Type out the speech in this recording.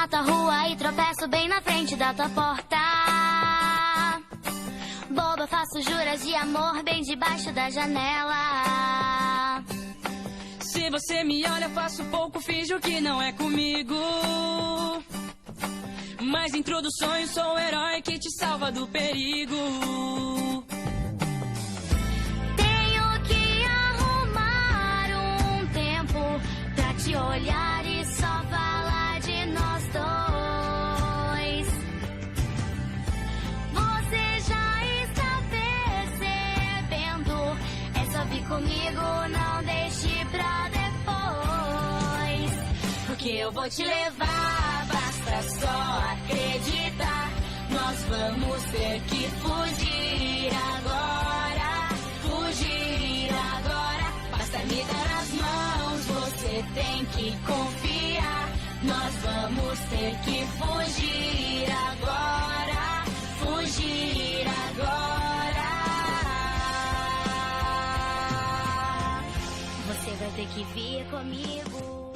na tua rua e tropeço bem na frente da tua porta. Boba, faço juras de amor bem debaixo da janela. Se você me olha, faço pouco, finjo que não é comigo. Mas dentro do sonho sou o herói que te salva do perigo. Tenho que arrumar um tempo pra te olhar e só falar de nós dois. Você já está percebendo? É só vir comigo, não deixe pra depois. Porque eu vou te levar, basta só acreditar. Nós vamos ter que fugir agora. Fugir agora. Basta me dar as mãos, você tem que confiar. Nós vamos ter que fugir agora. Fugir agora. Você vai ter que vir comigo.